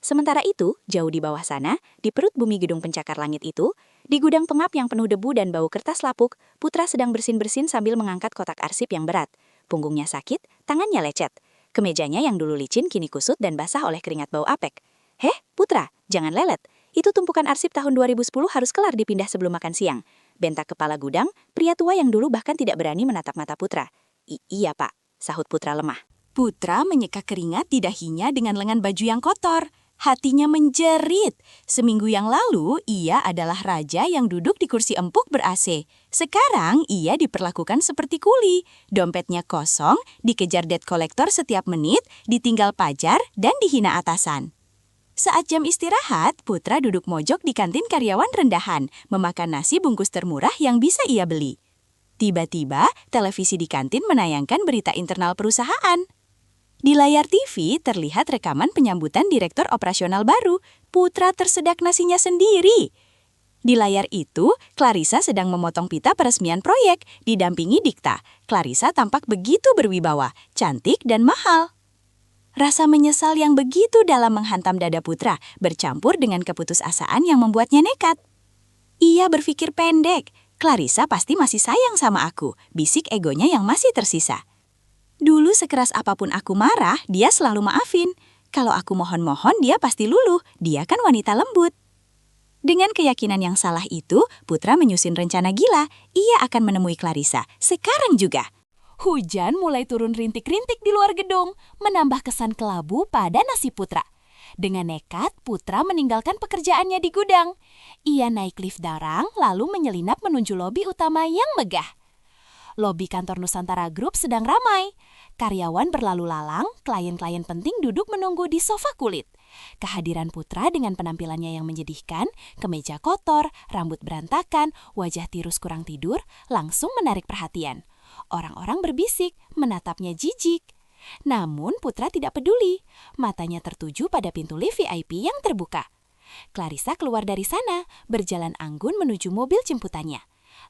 Sementara itu, jauh di bawah sana, di perut bumi gedung pencakar langit itu, di gudang pengap yang penuh debu dan bau kertas lapuk, Putra sedang bersin-bersin sambil mengangkat kotak arsip yang berat. Punggungnya sakit, tangannya lecet. Kemejanya yang dulu licin kini kusut dan basah oleh keringat bau apek. Heh, Putra, jangan lelet. Itu tumpukan arsip tahun 2010 harus kelar dipindah sebelum makan siang. Bentak kepala gudang, pria tua yang dulu bahkan tidak berani menatap mata Putra. Iya, Pak, sahut Putra lemah. Putra menyeka keringat di dahinya dengan lengan baju yang kotor. Hatinya menjerit. Seminggu yang lalu, ia adalah raja yang duduk di kursi empuk ber-AC. Sekarang, ia diperlakukan seperti kuli. Dompetnya kosong, dikejar debt collector setiap menit, ditinggal pajar, dan dihina atasan. Saat jam istirahat, Putra duduk mojok di kantin karyawan rendahan, memakan nasi bungkus termurah yang bisa ia beli. Tiba-tiba, televisi di kantin menayangkan berita internal perusahaan. Di layar TV terlihat rekaman penyambutan direktur operasional baru. Putra tersedak nasinya sendiri. Di layar itu, Clarissa sedang memotong pita peresmian proyek, didampingi Dikta. Clarissa tampak begitu berwibawa, cantik dan mahal. Rasa menyesal yang begitu dalam menghantam dada Putra bercampur dengan keputusasaan yang membuatnya nekat. Ia berpikir pendek. Clarissa pasti masih sayang sama aku, bisik egonya yang masih tersisa. Dulu sekeras apapun aku marah, dia selalu maafin. Kalau aku mohon-mohon, dia pasti luluh. Dia kan wanita lembut. Dengan keyakinan yang salah itu, Putra menyusun rencana gila. Ia akan menemui Clarissa, sekarang juga. Hujan mulai turun rintik-rintik di luar gedung, menambah kesan kelabu pada nasib Putra. Dengan nekat, Putra meninggalkan pekerjaannya di gudang. Ia naik lift darang, lalu menyelinap menuju lobi utama yang megah. Lobi kantor Nusantara Group sedang ramai. Karyawan berlalu lalang, klien-klien penting duduk menunggu di sofa kulit. Kehadiran Putra dengan penampilannya yang menyedihkan, kemeja kotor, rambut berantakan, wajah tirus kurang tidur, langsung menarik perhatian. Orang-orang berbisik, menatapnya jijik. Namun Putra tidak peduli. Matanya tertuju pada pintu lift VIP yang terbuka. Clarissa keluar dari sana, berjalan anggun menuju mobil jemputannya.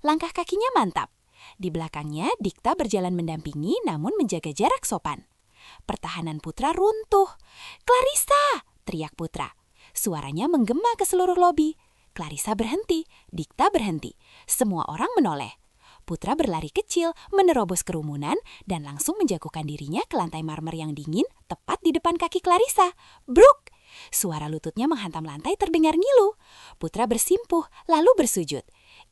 Langkah kakinya mantap. Di belakangnya, Dikta berjalan mendampingi namun menjaga jarak sopan. Pertahanan Putra runtuh. "Clarissa!" teriak Putra. Suaranya menggema ke seluruh lobi. Clarissa berhenti, Dikta berhenti. Semua orang menoleh. Putra berlari kecil, menerobos kerumunan, dan langsung menjatuhkan dirinya ke lantai marmer yang dingin, tepat di depan kaki Clarissa. Bruk! Suara lututnya menghantam lantai terdengar ngilu. Putra bersimpuh, lalu bersujud.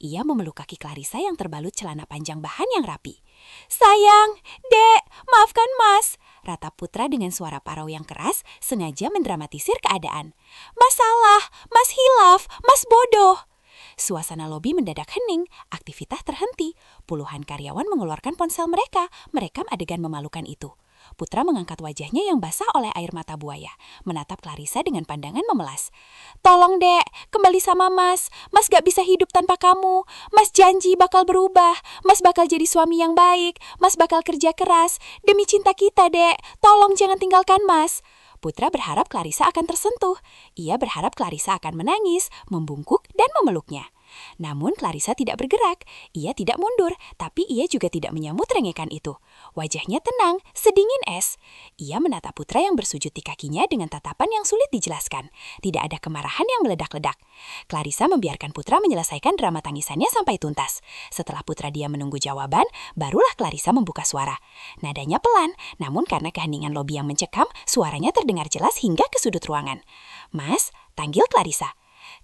Ia memeluk kaki Clarissa yang terbalut celana panjang bahan yang rapi. "Sayang, Dek, maafkan Mas," ratap Putra dengan suara parau yang keras, sengaja mendramatisir keadaan. "Mas salah, Mas hilaf, Mas bodoh." Suasana lobi mendadak hening, aktivitas terhenti. Puluhan karyawan mengeluarkan ponsel mereka, merekam adegan memalukan itu. Putra mengangkat wajahnya yang basah oleh air mata buaya, menatap Clarissa dengan pandangan memelas. "Tolong, Dek, kembali sama Mas. Mas gak bisa hidup tanpa kamu. Mas janji bakal berubah. Mas bakal jadi suami yang baik. Mas bakal kerja keras. Demi cinta kita, Dek. Tolong jangan tinggalkan Mas." Putra berharap Clarissa akan tersentuh. Ia berharap Clarissa akan menangis, membungkuk, dan memeluknya. Namun Clarissa tidak bergerak. Ia tidak mundur, tapi ia juga tidak menyambut rengekan itu. Wajahnya tenang, sedingin es. Ia menatap Putra yang bersujud di kakinya dengan tatapan yang sulit dijelaskan. Tidak ada kemarahan yang meledak-ledak. Clarissa membiarkan Putra menyelesaikan drama tangisannya sampai tuntas. Setelah Putra diam menunggu jawaban, barulah Clarissa membuka suara. Nadanya pelan, namun karena keheningan lobi yang mencekam, suaranya terdengar jelas hingga ke sudut ruangan. "Mas," tanggil Clarissa.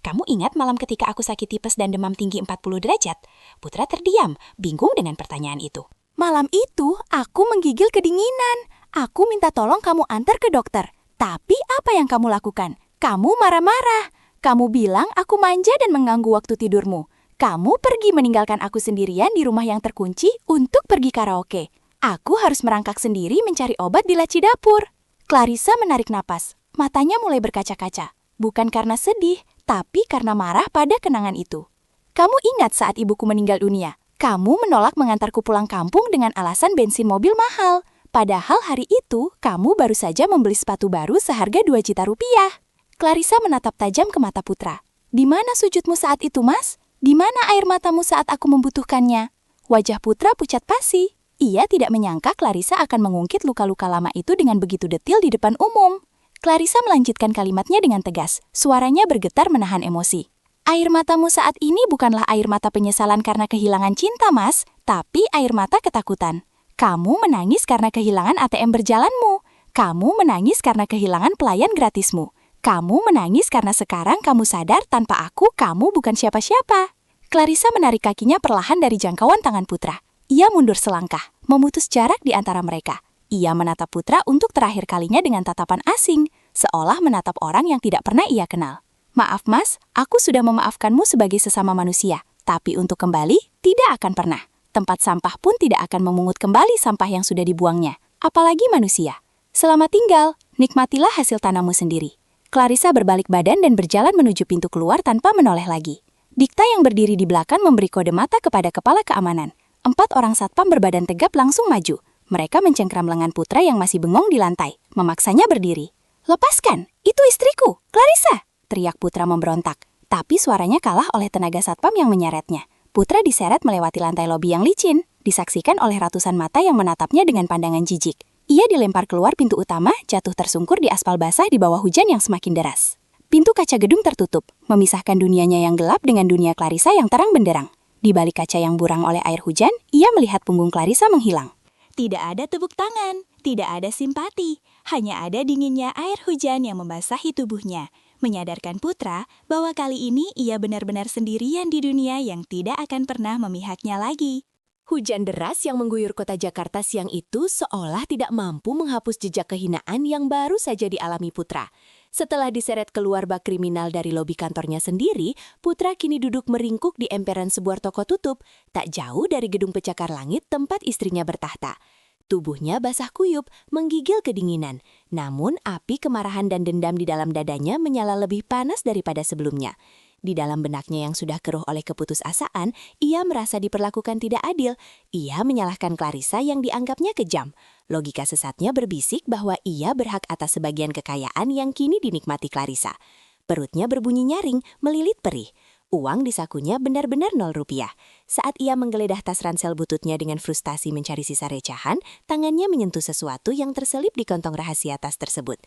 "Kamu ingat malam ketika aku sakit tipes dan demam tinggi 40 derajat? Putra terdiam, bingung dengan pertanyaan itu. "Malam itu aku menggigil kedinginan. Aku minta tolong kamu antar ke dokter. Tapi apa yang kamu lakukan? Kamu marah-marah. Kamu bilang aku manja dan mengganggu waktu tidurmu. Kamu pergi meninggalkan aku sendirian di rumah yang terkunci untuk pergi karaoke. Aku harus merangkak sendiri mencari obat di laci dapur." Clarissa menarik napas. Matanya mulai berkaca-kaca. Bukan karena sedih, tapi karena marah pada kenangan itu. "Kamu ingat saat ibuku meninggal dunia? Kamu menolak mengantarku pulang kampung dengan alasan bensin mobil mahal. Padahal hari itu, kamu baru saja membeli sepatu baru seharga 2 juta rupiah." Clarissa menatap tajam ke mata Putra. "Di mana sujudmu saat itu, Mas? Di mana air matamu saat aku membutuhkannya?" Wajah Putra pucat pasi. Ia tidak menyangka Clarissa akan mengungkit luka-luka lama itu dengan begitu detil di depan umum. Clarissa melanjutkan kalimatnya dengan tegas. Suaranya bergetar menahan emosi. "Air matamu saat ini bukanlah air mata penyesalan karena kehilangan cinta, Mas, tapi air mata ketakutan. Kamu menangis karena kehilangan ATM berjalanmu. Kamu menangis karena kehilangan pelayan gratismu. Kamu menangis karena sekarang kamu sadar tanpa aku, kamu bukan siapa-siapa." Clarissa menarik kakinya perlahan dari jangkauan tangan Putra. Ia mundur selangkah, memutus jarak di antara mereka. Ia menatap Putra untuk terakhir kalinya dengan tatapan asing, seolah menatap orang yang tidak pernah ia kenal. "Maaf, Mas, aku sudah memaafkanmu sebagai sesama manusia. Tapi untuk kembali, tidak akan pernah. Tempat sampah pun tidak akan memungut kembali sampah yang sudah dibuangnya. Apalagi manusia. Selamat tinggal, nikmatilah hasil tanammu sendiri." Clarissa berbalik badan dan berjalan menuju pintu keluar tanpa menoleh lagi. Dikta yang berdiri di belakang memberi kode mata kepada kepala keamanan. 4 orang satpam berbadan tegap langsung maju. Mereka mencengkram lengan Putra yang masih bengong di lantai, memaksanya berdiri. "Lepaskan, itu istriku, Clarissa!" teriak Putra memberontak. Tapi suaranya kalah oleh tenaga satpam yang menyeretnya. Putra diseret melewati lantai lobi yang licin, disaksikan oleh ratusan mata yang menatapnya dengan pandangan jijik. Ia dilempar keluar pintu utama, jatuh tersungkur di aspal basah di bawah hujan yang semakin deras. Pintu kaca gedung tertutup, memisahkan dunianya yang gelap dengan dunia Clarissa yang terang benderang. Di balik kaca yang buram oleh air hujan, ia melihat punggung Clarissa menghilang. Tidak ada tepuk tangan, tidak ada simpati, hanya ada dinginnya air hujan yang membasahi tubuhnya, menyadarkan Putra bahwa kali ini ia benar-benar sendirian di dunia yang tidak akan pernah memihaknya lagi. Hujan deras yang mengguyur kota Jakarta siang itu seolah tidak mampu menghapus jejak kehinaan yang baru saja dialami Putra. Setelah diseret keluar bak kriminal dari lobi kantornya sendiri, Putra kini duduk meringkuk di emperan sebuah toko tutup, tak jauh dari gedung pencakar langit tempat istrinya bertahta. Tubuhnya basah kuyup, menggigil kedinginan. Namun api kemarahan dan dendam di dalam dadanya menyala lebih panas daripada sebelumnya. Di dalam benaknya yang sudah keruh oleh keputusasaan, ia merasa diperlakukan tidak adil. Ia menyalahkan Clarissa yang dianggapnya kejam. Logika sesatnya berbisik bahwa ia berhak atas sebagian kekayaan yang kini dinikmati Clarissa. Perutnya berbunyi nyaring, melilit perih. Uang di sakunya benar-benar 0 rupiah. Saat ia menggeledah tas ransel bututnya dengan frustasi mencari sisa recahan, tangannya menyentuh sesuatu yang terselip di kantong rahasia tas tersebut.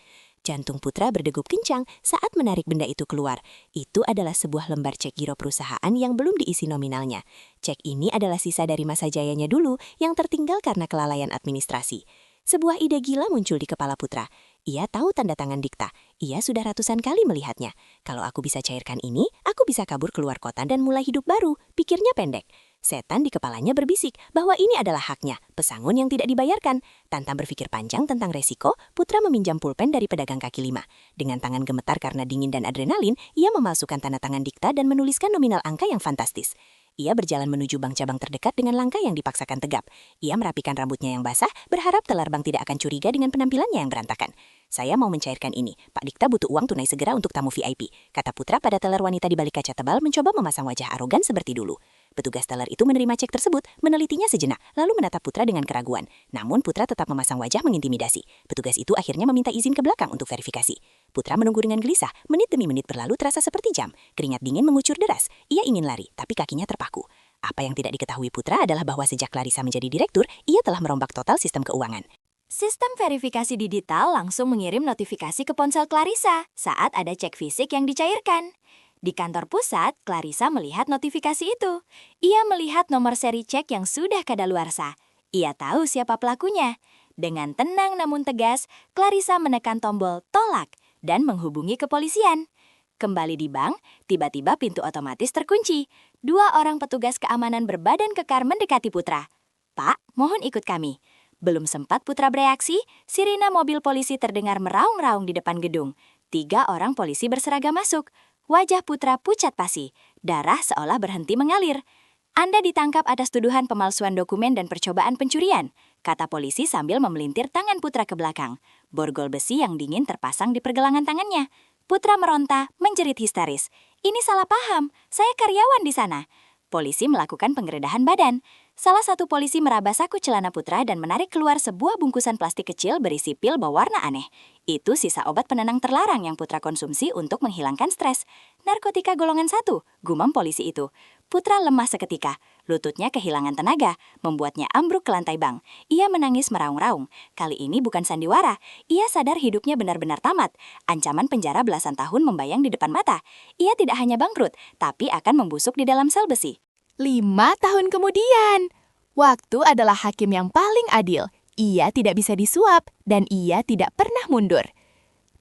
Jantung Putra berdegup kencang saat menarik benda itu keluar. Itu adalah sebuah lembar cek giro perusahaan yang belum diisi nominalnya. Cek ini adalah sisa dari masa jayanya dulu yang tertinggal karena kelalaian administrasi. Sebuah ide gila muncul di kepala Putra. Ia tahu tanda tangan dikta. Ia sudah ratusan kali melihatnya. Kalau aku bisa cairkan ini, aku bisa kabur keluar kota dan mulai hidup baru. Pikirnya pendek. Setan di kepalanya berbisik bahwa ini adalah haknya, pesangon yang tidak dibayarkan. Tanpa berpikir panjang tentang resiko, Putra meminjam pulpen dari pedagang kaki lima. Dengan tangan gemetar karena dingin dan adrenalin, ia memalsukan tanda tangan dikta dan menuliskan nominal angka yang fantastis. Ia berjalan menuju bank cabang terdekat dengan langkah yang dipaksakan tegap. Ia merapikan rambutnya yang basah, berharap teller bank tidak akan curiga dengan penampilannya yang berantakan. Saya mau mencairkan ini. Pak Dikta butuh uang tunai segera untuk tamu VIP, kata Putra pada teller wanita di balik kaca tebal mencoba memasang wajah arogan seperti dulu. Petugas teller itu menerima cek tersebut, menelitinya sejenak, lalu menatap Putra dengan keraguan. Namun Putra tetap memasang wajah mengintimidasi. Petugas itu akhirnya meminta izin ke belakang untuk verifikasi. Putra menunggu dengan gelisah, menit demi menit berlalu terasa seperti jam. Keringat dingin mengucur deras. Ia ingin lari, tapi kakinya terpaku. Apa yang tidak diketahui Putra adalah bahwa sejak Clarissa menjadi direktur, ia telah merombak total sistem keuangan. Sistem verifikasi digital langsung mengirim notifikasi ke ponsel Clarissa saat ada cek fisik yang dicairkan. Di kantor pusat, Clarissa melihat notifikasi itu. Ia melihat nomor seri cek yang sudah kadaluarsa. Ia tahu siapa pelakunya. Dengan tenang namun tegas, Clarissa menekan tombol tolak dan menghubungi kepolisian. Kembali di bank, tiba-tiba pintu otomatis terkunci. 2 orang petugas keamanan berbadan kekar mendekati Putra. "Pak, mohon ikut kami." Belum sempat Putra bereaksi, sirena mobil polisi terdengar meraung-raung di depan gedung. 3 orang polisi berseragam masuk. Wajah Putra pucat pasi, darah seolah berhenti mengalir. "Anda ditangkap atas tuduhan pemalsuan dokumen dan percobaan pencurian," kata polisi sambil memelintir tangan Putra ke belakang. Borgol besi yang dingin terpasang di pergelangan tangannya. Putra meronta, menjerit histeris. "Ini salah paham, saya karyawan di sana." Polisi melakukan penggeledahan badan. Salah satu polisi meraba saku celana Putra dan menarik keluar sebuah bungkusan plastik kecil berisi pil berwarna aneh. Itu sisa obat penenang terlarang yang Putra konsumsi untuk menghilangkan stres. "Narkotika golongan 1, gumam polisi itu. Putra lemah seketika. Lututnya kehilangan tenaga, membuatnya ambruk ke lantai bank. Ia menangis meraung-raung. Kali ini bukan sandiwara. Ia sadar hidupnya benar-benar tamat. Ancaman penjara belasan tahun membayang di depan mata. Ia tidak hanya bangkrut, tapi akan membusuk di dalam sel besi. 5 tahun kemudian, waktu adalah hakim yang paling adil. Ia tidak bisa disuap dan ia tidak pernah mundur.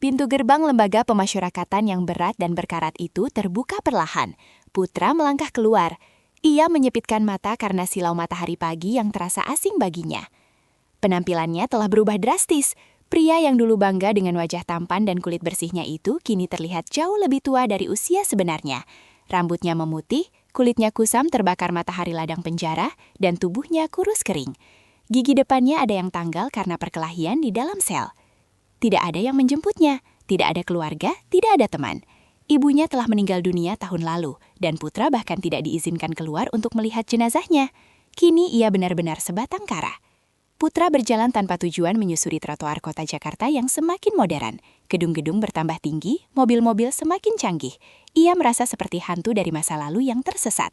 Pintu gerbang lembaga pemasyarakatan yang berat dan berkarat itu terbuka perlahan. Putra melangkah keluar. Ia menyipitkan mata karena silau matahari pagi yang terasa asing baginya. Penampilannya telah berubah drastis. Pria yang dulu bangga dengan wajah tampan dan kulit bersihnya itu kini terlihat jauh lebih tua dari usia sebenarnya. Rambutnya memutih, kulitnya kusam terbakar matahari ladang penjara, dan tubuhnya kurus kering. Gigi depannya ada yang tanggal karena perkelahian di dalam sel. Tidak ada yang menjemputnya, tidak ada keluarga, tidak ada teman. Ibunya telah meninggal dunia tahun lalu, dan Putra bahkan tidak diizinkan keluar untuk melihat jenazahnya. Kini ia benar-benar sebatang kara. Putra berjalan tanpa tujuan menyusuri trotoar kota Jakarta yang semakin modern. Gedung-gedung bertambah tinggi, mobil-mobil semakin canggih. Ia merasa seperti hantu dari masa lalu yang tersesat.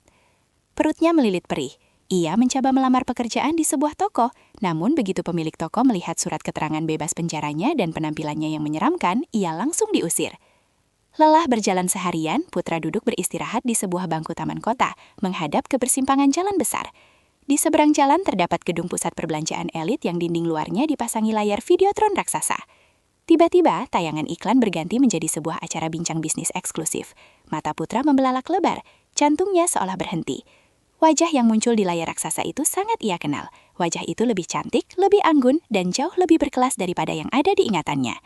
Perutnya melilit perih. Ia mencoba melamar pekerjaan di sebuah toko, namun begitu pemilik toko melihat surat keterangan bebas penjaranya dan penampilannya yang menyeramkan, ia langsung diusir. Lelah berjalan seharian, Putra duduk beristirahat di sebuah bangku taman kota, menghadap ke persimpangan jalan besar. Di seberang jalan terdapat gedung pusat perbelanjaan elit yang dinding luarnya dipasangi layar videotron raksasa. Tiba-tiba, tayangan iklan berganti menjadi sebuah acara bincang bisnis eksklusif. Mata Putra membelalak lebar, jantungnya seolah berhenti. Wajah yang muncul di layar raksasa itu sangat ia kenal. Wajah itu lebih cantik, lebih anggun, dan jauh lebih berkelas daripada yang ada di ingatannya.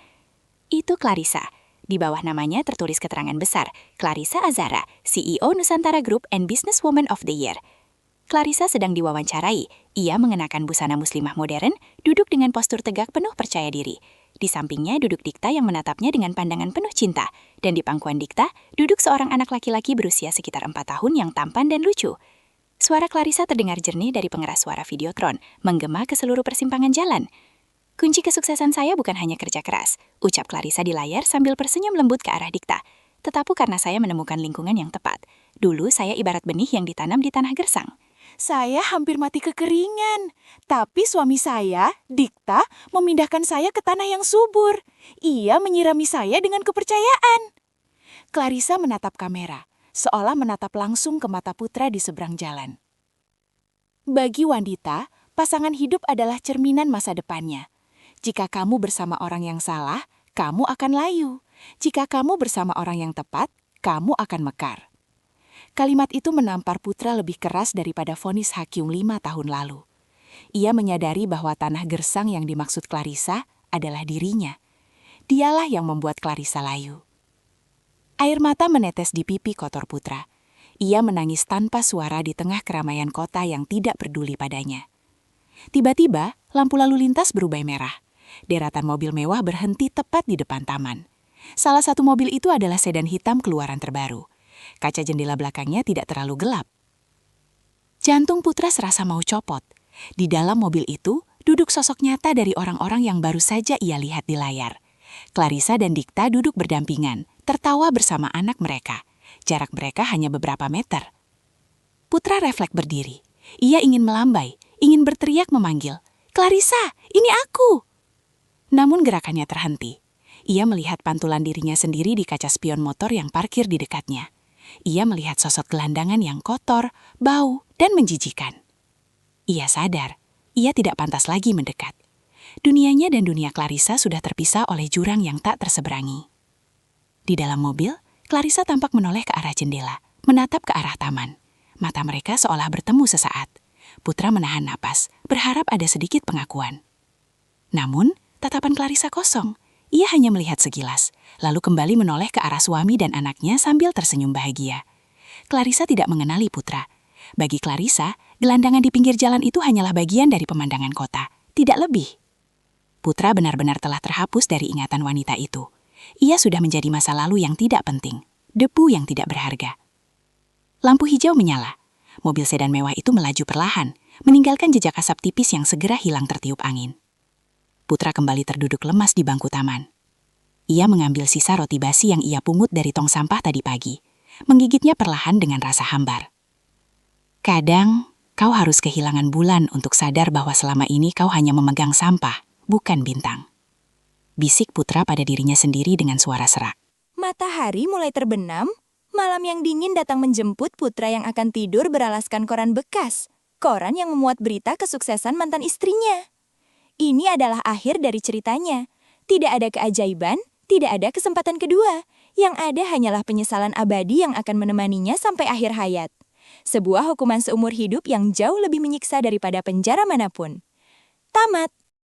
Itu Clarissa. Di bawah namanya tertulis keterangan besar, Clarissa Azara, CEO Nusantara Group and Businesswoman of the Year. Clarissa sedang diwawancarai. Ia mengenakan busana muslimah modern, duduk dengan postur tegak penuh percaya diri. Di sampingnya duduk Dikta yang menatapnya dengan pandangan penuh cinta. Dan di pangkuan Dikta, duduk seorang anak laki-laki berusia sekitar 4 tahun yang tampan dan lucu. Suara Clarissa terdengar jernih dari pengeras suara videotron, menggema ke seluruh persimpangan jalan. Kunci kesuksesan saya bukan hanya kerja keras, ucap Clarissa di layar sambil tersenyum lembut ke arah Dikta. Tetapi karena saya menemukan lingkungan yang tepat. Dulu saya ibarat benih yang ditanam di tanah gersang. Saya hampir mati kekeringan, tapi suami saya, Dikta, memindahkan saya ke tanah yang subur. Ia menyirami saya dengan kepercayaan. Clarissa menatap kamera, seolah menatap langsung ke mata Putra di seberang jalan. Bagi wanita, pasangan hidup adalah cerminan masa depannya. Jika kamu bersama orang yang salah, kamu akan layu. Jika kamu bersama orang yang tepat, kamu akan mekar. Kalimat itu menampar Putra lebih keras daripada vonis hakim 5 tahun lalu. Ia menyadari bahwa tanah gersang yang dimaksud Clarissa adalah dirinya. Dialah yang membuat Clarissa layu. Air mata menetes di pipi kotor Putra. Ia menangis tanpa suara di tengah keramaian kota yang tidak peduli padanya. Tiba-tiba, lampu lalu lintas berubah merah. Deratan mobil mewah berhenti tepat di depan taman. Salah satu mobil itu adalah sedan hitam keluaran terbaru. Kaca jendela belakangnya tidak terlalu gelap. Jantung Putra serasa mau copot. Di dalam mobil itu, duduk sosok nyata dari orang-orang yang baru saja ia lihat di layar. Clarissa dan Dikta duduk berdampingan, tertawa bersama anak mereka. Jarak mereka hanya beberapa meter. Putra refleks berdiri. Ia ingin melambai, ingin berteriak memanggil, "Clarissa, ini aku!" Namun gerakannya terhenti. Ia melihat pantulan dirinya sendiri di kaca spion motor yang parkir di dekatnya. Ia melihat sosok gelandangan yang kotor, bau, dan menjijikan. Ia sadar, ia tidak pantas lagi mendekat. Dunianya dan dunia Clarissa sudah terpisah oleh jurang yang tak terseberangi. Di dalam mobil, Clarissa tampak menoleh ke arah jendela, menatap ke arah taman. Mata mereka seolah bertemu sesaat. Putra menahan napas, berharap ada sedikit pengakuan. Namun, tatapan Clarissa kosong. Ia hanya melihat sekilas, lalu kembali menoleh ke arah suami dan anaknya sambil tersenyum bahagia. Clarissa tidak mengenali Putra. Bagi Clarissa, gelandangan di pinggir jalan itu hanyalah bagian dari pemandangan kota, tidak lebih. Putra benar-benar telah terhapus dari ingatan wanita itu. Ia sudah menjadi masa lalu yang tidak penting, debu yang tidak berharga. Lampu hijau menyala. Mobil sedan mewah itu melaju perlahan, meninggalkan jejak asap tipis yang segera hilang tertiup angin. Putra kembali terduduk lemas di bangku taman. Ia mengambil sisa roti basi yang ia pungut dari tong sampah tadi pagi, menggigitnya perlahan dengan rasa hambar. Kadang, kau harus kehilangan bulan untuk sadar bahwa selama ini kau hanya memegang sampah, bukan bintang. Bisik Putra pada dirinya sendiri dengan suara serak. Matahari mulai terbenam, malam yang dingin datang menjemput Putra yang akan tidur beralaskan koran bekas. Koran yang memuat berita kesuksesan mantan istrinya. Ini adalah akhir dari ceritanya. Tidak ada keajaiban, tidak ada kesempatan kedua. Yang ada hanyalah penyesalan abadi yang akan menemaninya sampai akhir hayat. Sebuah hukuman seumur hidup yang jauh lebih menyiksa daripada penjara manapun. Tamat.